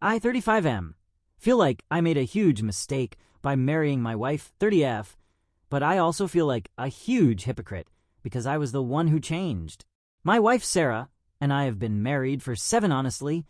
I, 35M, feel like I made a huge mistake by marrying my wife, 30F, but I also feel like a huge hypocrite because I was the one who changed. My wife, Sarah, and I have been married for 7 honestly,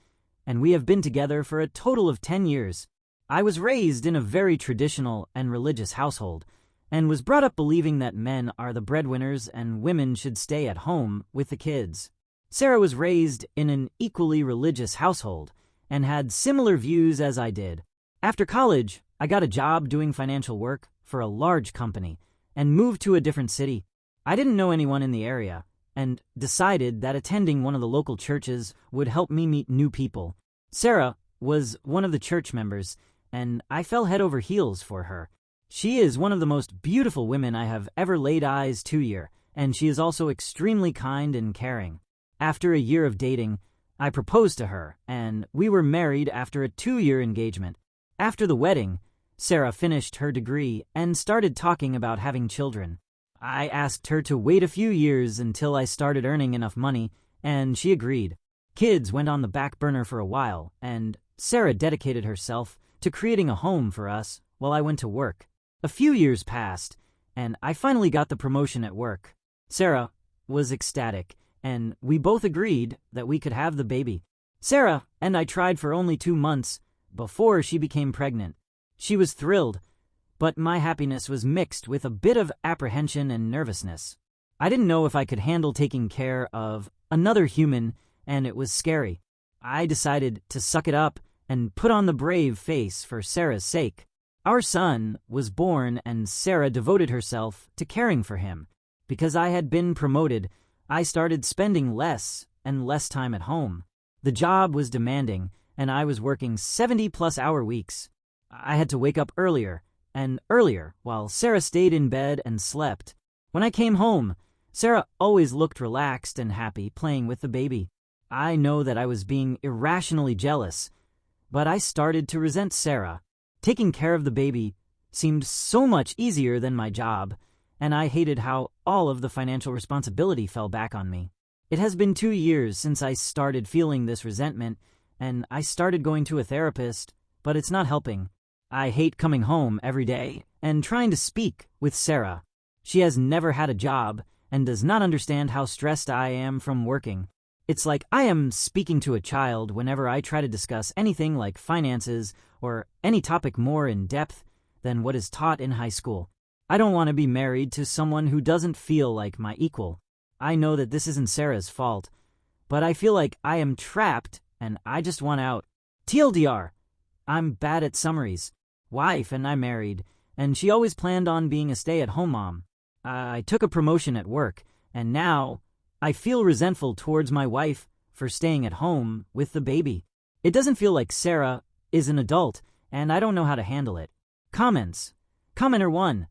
and we have been together for a total of 10 years. I was raised in a very traditional and religious household, and was brought up believing that men are the breadwinners and women should stay at home with the kids. Sarah was raised in an equally religious household and had similar views as I did. After college, I got a job doing financial work for a large company and moved to a different city. I didn't know anyone in the area and decided that attending one of the local churches would help me meet new people. Sarah was one of the church members, and I fell head over heels for her. She is one of the most beautiful women I have ever laid eyes to, and she is also extremely kind and caring. After a year of dating, I proposed to her, and we were married after a 2-year engagement. After the wedding, Sarah finished her degree and started talking about having children. I asked her to wait a few years until I started earning enough money, and she agreed. Kids went on the back burner for a while, and Sarah dedicated herself to creating a home for us while I went to work. A few years passed, and I finally got the promotion at work. Sarah was ecstatic, and we both agreed that we could have the baby. Sarah and I tried for only 2 months before she became pregnant. She was thrilled, but my happiness was mixed with a bit of apprehension and nervousness. I didn't know if I could handle taking care of another human, and it was scary. I decided to suck it up and put on the brave face for Sarah's sake. Our son was born, and Sarah devoted herself to caring for him. Because I had been promoted, I started spending less and less time at home. The job was demanding, and I was working 70-plus-hour weeks. I had to wake up earlier and earlier while Sarah stayed in bed and slept. When I came home, Sarah always looked relaxed and happy playing with the baby. I know that I was being irrationally jealous, but I started to resent Sarah. Taking care of the baby seemed so much easier than my job, and I hated how all of the financial responsibility fell back on me. It has been 2 years since I started feeling this resentment, and I started going to a therapist, but it's not helping. I hate coming home every day and trying to speak with Sarah. She has never had a job and does not understand how stressed I am from working. It's like I am speaking to a child whenever I try to discuss anything like finances or any topic more in depth than what is taught in high school. I don't want to be married to someone who doesn't feel like my equal. I know that this isn't Sarah's fault, but I feel like I am trapped and I just want out. TLDR, I'm bad at summaries. Wife and I married, and she always planned on being a stay-at-home mom. I took a promotion at work, and now I feel resentful towards my wife for staying at home with the baby. It doesn't feel like Sarah is an adult, and I don't know how to handle it. Comments. Commenter 1.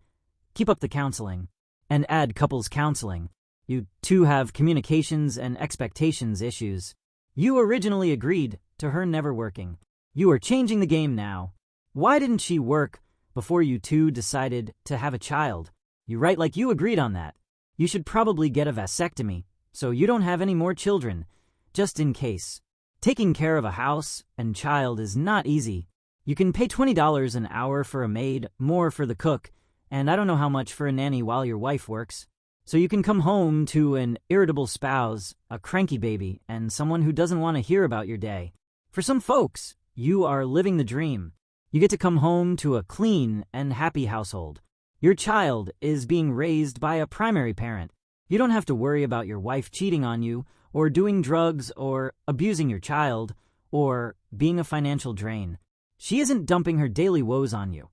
Keep up the counseling. And add couples counseling. You two have communications and expectations issues. You originally agreed to her never working. You are changing the game now. Why didn't she work before you two decided to have a child? You write like you agreed on that. You should probably get a vasectomy so you don't have any more children, just in case. Taking care of a house and child is not easy. You can pay $20 an hour for a maid, more for the cook, and I don't know how much for a nanny while your wife works. So you can come home to an irritable spouse, a cranky baby, and someone who doesn't want to hear about your day. For some folks, you are living the dream. You get to come home to a clean and happy household. Your child is being raised by a primary parent. You don't have to worry about your wife cheating on you, or doing drugs, or abusing your child, or being a financial drain. She isn't dumping her daily woes on you.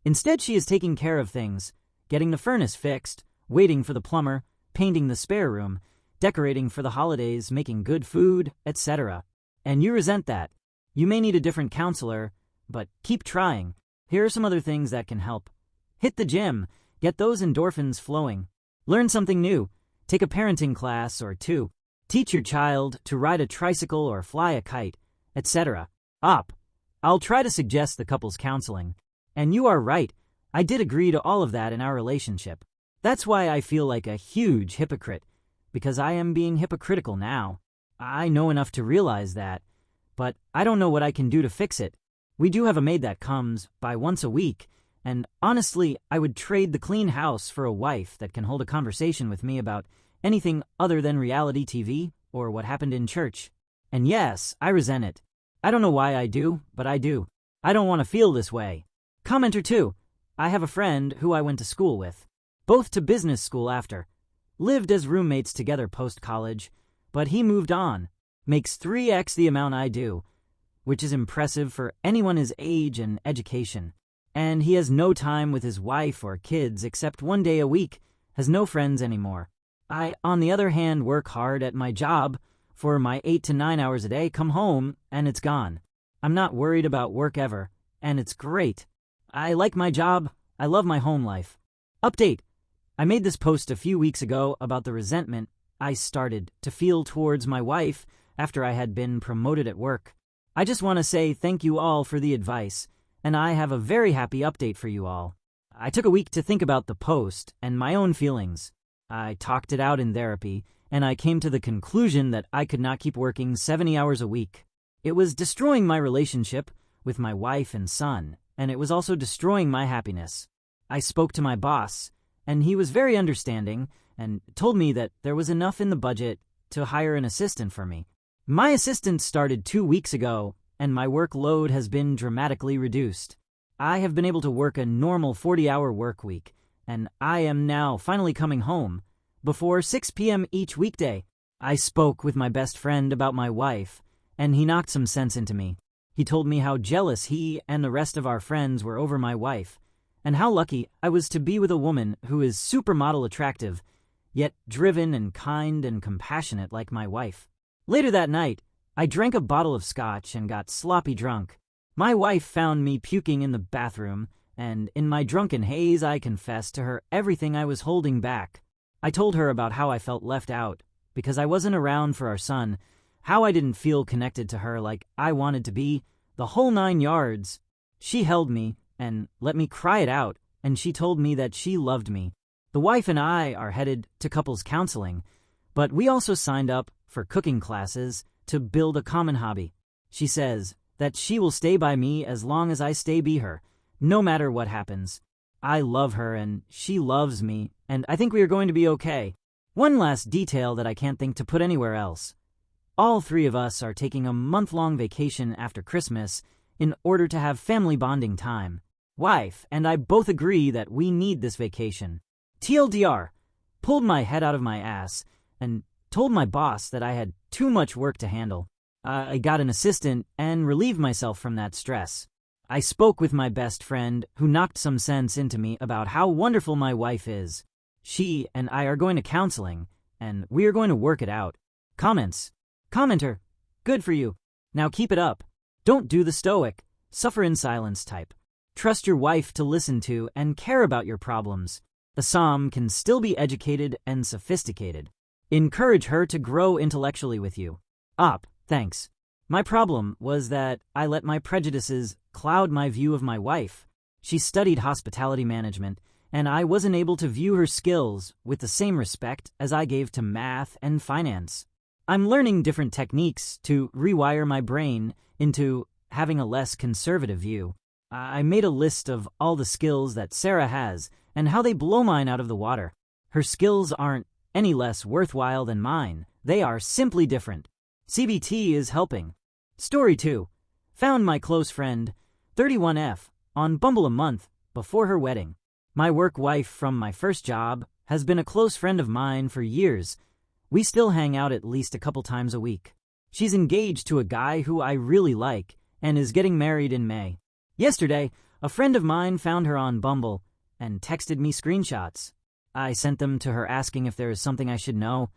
Instead, she is taking care of things, getting the furnace fixed, waiting for the plumber, painting the spare room, decorating for the holidays, making good food, etc. And you resent that. You may need a different counselor, but keep trying. Here are some other things that can help. Hit the gym. Get those endorphins flowing. Learn something new. Take a parenting class or 2. Teach your child to ride a tricycle or fly a kite, etc. I'll try to suggest the couples counseling. And you are right. I did agree to all of that in our relationship. That's why I feel like a huge hypocrite, because I am being hypocritical now. I know enough to realize that, but I don't know what I can do to fix it. We do have a maid that comes by once a week, and honestly, I would trade the clean house for a wife that can hold a conversation with me about anything other than reality TV or what happened in church. And yes, I resent it. I don't know why I do, but I do. I don't want to feel this way. Commenter 2. I have a friend who I went to school with, both to business school after. Lived as roommates together post-college, but he moved on. Makes 3x the amount I do, which is impressive for anyone his age and education. And he has no time with his wife or kids except one day a week, has no friends anymore. I, on the other hand, work hard at my job for my 8 to 9 hours a day, come home, and it's gone. I'm not worried about work ever, and it's great. I like my job. I love my home life. Update. I made this post a few weeks ago about the resentment I started to feel towards my wife after I had been promoted at work. I just want to say thank you all for the advice, and I have a very happy update for you all. I took a week to think about the post and my own feelings. I talked it out in therapy, and I came to the conclusion that I could not keep working 70 hours a week. It was destroying my relationship with my wife and son, and it was also destroying my happiness. I spoke to my boss, and he was very understanding and told me that there was enough in the budget to hire an assistant for me. My assistant started 2 weeks ago, and my workload has been dramatically reduced. I have been able to work a normal 40-hour work week, and I am now finally coming home before 6 p.m. each weekday. I spoke with my best friend about my wife, and he knocked some sense into me. He told me how jealous he and the rest of our friends were over my wife, and how lucky I was to be with a woman who is supermodel attractive, yet driven and kind and compassionate like my wife. Later that night, I drank a bottle of scotch and got sloppy drunk. My wife found me puking in the bathroom, and in my drunken haze I confessed to her everything I was holding back. I told her about how I felt left out because I wasn't around for our son, how I didn't feel connected to her like I wanted to be, the whole 9 yards. She held me and let me cry it out, and she told me that she loved me. The wife and I are headed to couples counseling, but we also signed up for cooking classes to build a common hobby. She says that she will stay by me as long as I stay by her, no matter what happens. I love her and she loves me, and I think we are going to be okay. One last detail that I can't think to put anywhere else. All 3 of us are taking a month-long vacation after Christmas in order to have family bonding time. Wife and I both agree that we need this vacation. TLDR, pulled my head out of my ass and told my boss that I had too much work to handle. I got an assistant and relieved myself from that stress. I spoke with my best friend who knocked some sense into me about how wonderful my wife is. She and I are going to counseling, and we are going to work it out. Comments. Commenter, good for you. Now keep it up. Don't do the stoic, suffer in silence type. Trust your wife to listen to and care about your problems. The Psalm can still be educated and sophisticated. Encourage her to grow intellectually with you. Thanks. My problem was that I let my prejudices cloud my view of my wife. She studied hospitality management, and I wasn't able to view her skills with the same respect as I gave to math and finance. I'm learning different techniques to rewire my brain into having a less conservative view. I made a list of all the skills that Sarah has and how they blow mine out of the water. Her skills aren't any less worthwhile than mine. They are simply different. CBT is helping. Story 2. Found my close friend, 31F, on Bumble a month before her wedding. My work wife from my first job has been a close friend of mine for years. We still hang out at least a couple times a week. She's engaged to a guy who I really like and is getting married in May. Yesterday, a friend of mine found her on Bumble and texted me screenshots. I sent them to her asking if there is something I should know,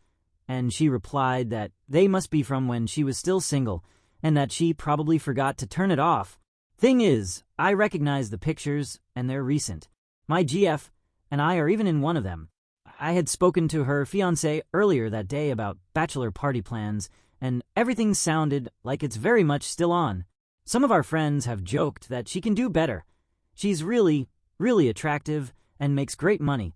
and she replied that they must be from when she was still single and that she probably forgot to turn it off. Thing is, I recognize the pictures and they're recent. My GF and I are even in one of them. I had spoken to her fiancé earlier that day about bachelor party plans, and everything sounded like it's very much still on. Some of our friends have joked that she can do better. She's really, really attractive and makes great money,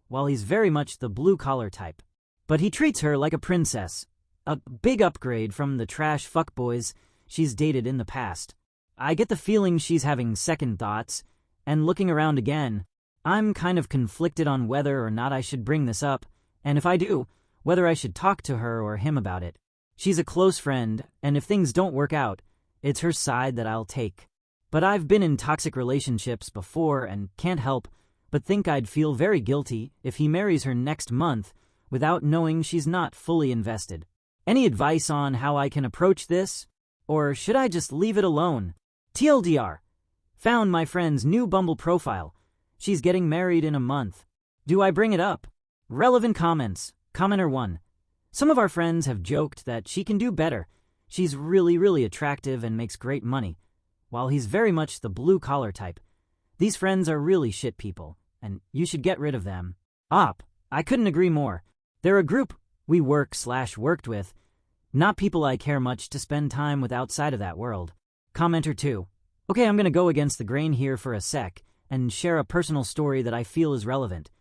while he's very much the blue-collar type. But he treats her like a princess, a big upgrade from the trash fuckboys she's dated in the past. I get the feeling she's having second thoughts, and looking around again, I'm kind of conflicted on whether or not I should bring this up, and if I do, whether I should talk to her or him about it. She's a close friend, and if things don't work out, it's her side that I'll take. But I've been in toxic relationships before and can't help but think I'd feel very guilty if he marries her next month without knowing she's not fully invested. Any advice on how I can approach this? Or should I just leave it alone? TLDR. Found my friend's new Bumble profile. She's getting married in a month. Do I bring it up? Relevant comments. Commenter 1. Some of our friends have joked that she can do better. She's really attractive and makes great money, while he's very much the blue-collar type. These friends are really shit people, and you should get rid of them. I couldn't agree more. They're a group we worked with, not people I care much to spend time with outside of that world. Commenter 2. Okay, I'm gonna go against the grain here for a sec and share a personal story that I feel is relevant.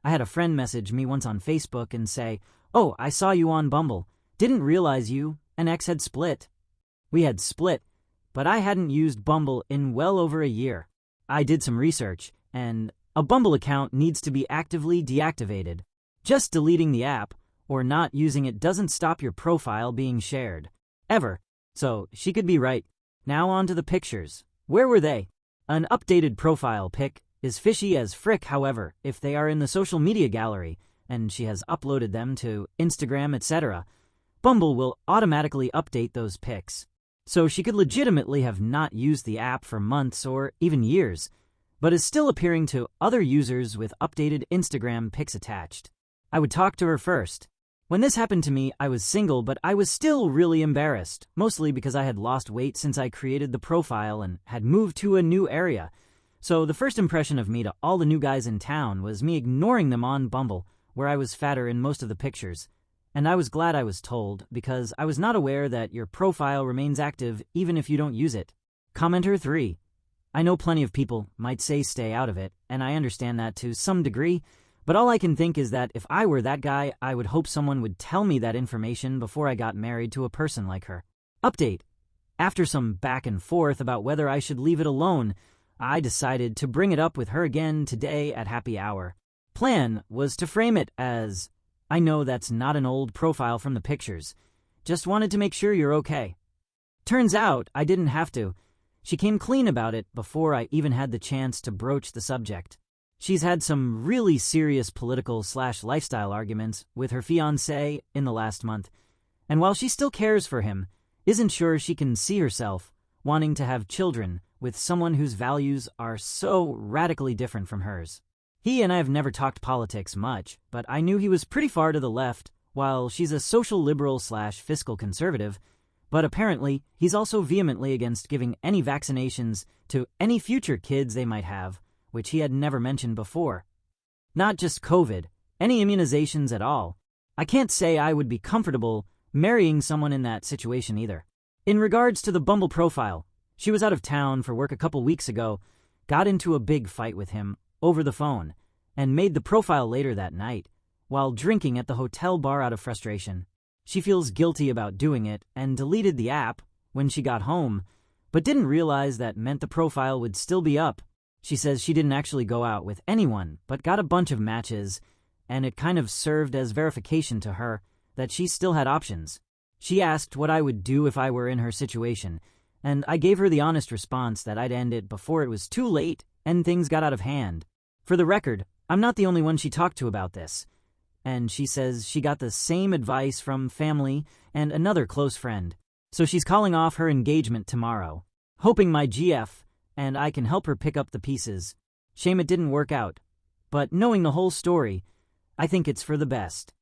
I had a friend message me once on Facebook and say, "Oh, I saw you on Bumble. Didn't realize you and ex had split." We had split, but I hadn't used Bumble in well over a year. I did some research, and a Bumble account needs to be actively deactivated. Just deleting the app or not using it doesn't stop your profile being shared. Ever. So she could be right. Now on to the pictures. Where were they? An updated profile pic is fishy as frick, however, if they are in the social media gallery and she has uploaded them to Instagram, etc. Bumble will automatically update those pics. So she could legitimately have not used the app for months or even years, but is still appearing to other users with updated Instagram pics attached. I would talk to her first. When this happened to me, I was single, but I was still really embarrassed, mostly because I had lost weight since I created the profile and had moved to a new area. So the first impression of me to all the new guys in town was me ignoring them on Bumble, where I was fatter in most of the pictures. And I was glad I was told, because I was not aware that your profile remains active even if you don't use it. Commenter 3. I know plenty of people might say stay out of it, and I understand that to some degree, but all I can think is that if I were that guy, I would hope someone would tell me that information before I got married to a person like her. Update. After some back and forth about whether I should leave it alone, I decided to bring it up with her again today at happy hour. Plan was to frame it as, "I know that's not an old profile from the pictures. Just wanted to make sure you're okay." Turns out I didn't have to. She came clean about it before I even had the chance to broach the subject. She's had some really serious political/lifestyle arguments with her fiancé in the last month, and while she still cares for him, isn't sure she can see herself wanting to have children with someone whose values are so radically different from hers. He and I have never talked politics much, but I knew he was pretty far to the left, while she's a social liberal/fiscal conservative, but apparently he's also vehemently against giving any vaccinations to any future kids they might have, which he had never mentioned before. Not just COVID, any immunizations at all. I can't say I would be comfortable marrying someone in that situation either. In regards to the Bumble profile, she was out of town for work a couple weeks ago, got into a big fight with him over the phone, and made the profile later that night, while drinking at the hotel bar out of frustration. She feels guilty about doing it and deleted the app when she got home, but didn't realize that meant the profile would still be up. She says she didn't actually go out with anyone, but got a bunch of matches, and it kind of served as verification to her that she still had options. She asked what I would do if I were in her situation, and I gave her the honest response that I'd end it before it was too late and things got out of hand. For the record, I'm not the only one she talked to about this, and she says she got the same advice from family and another close friend. So she's calling off her engagement tomorrow, hoping my GF and I can help her pick up the pieces. Shame it didn't work out, but knowing the whole story, I think it's for the best.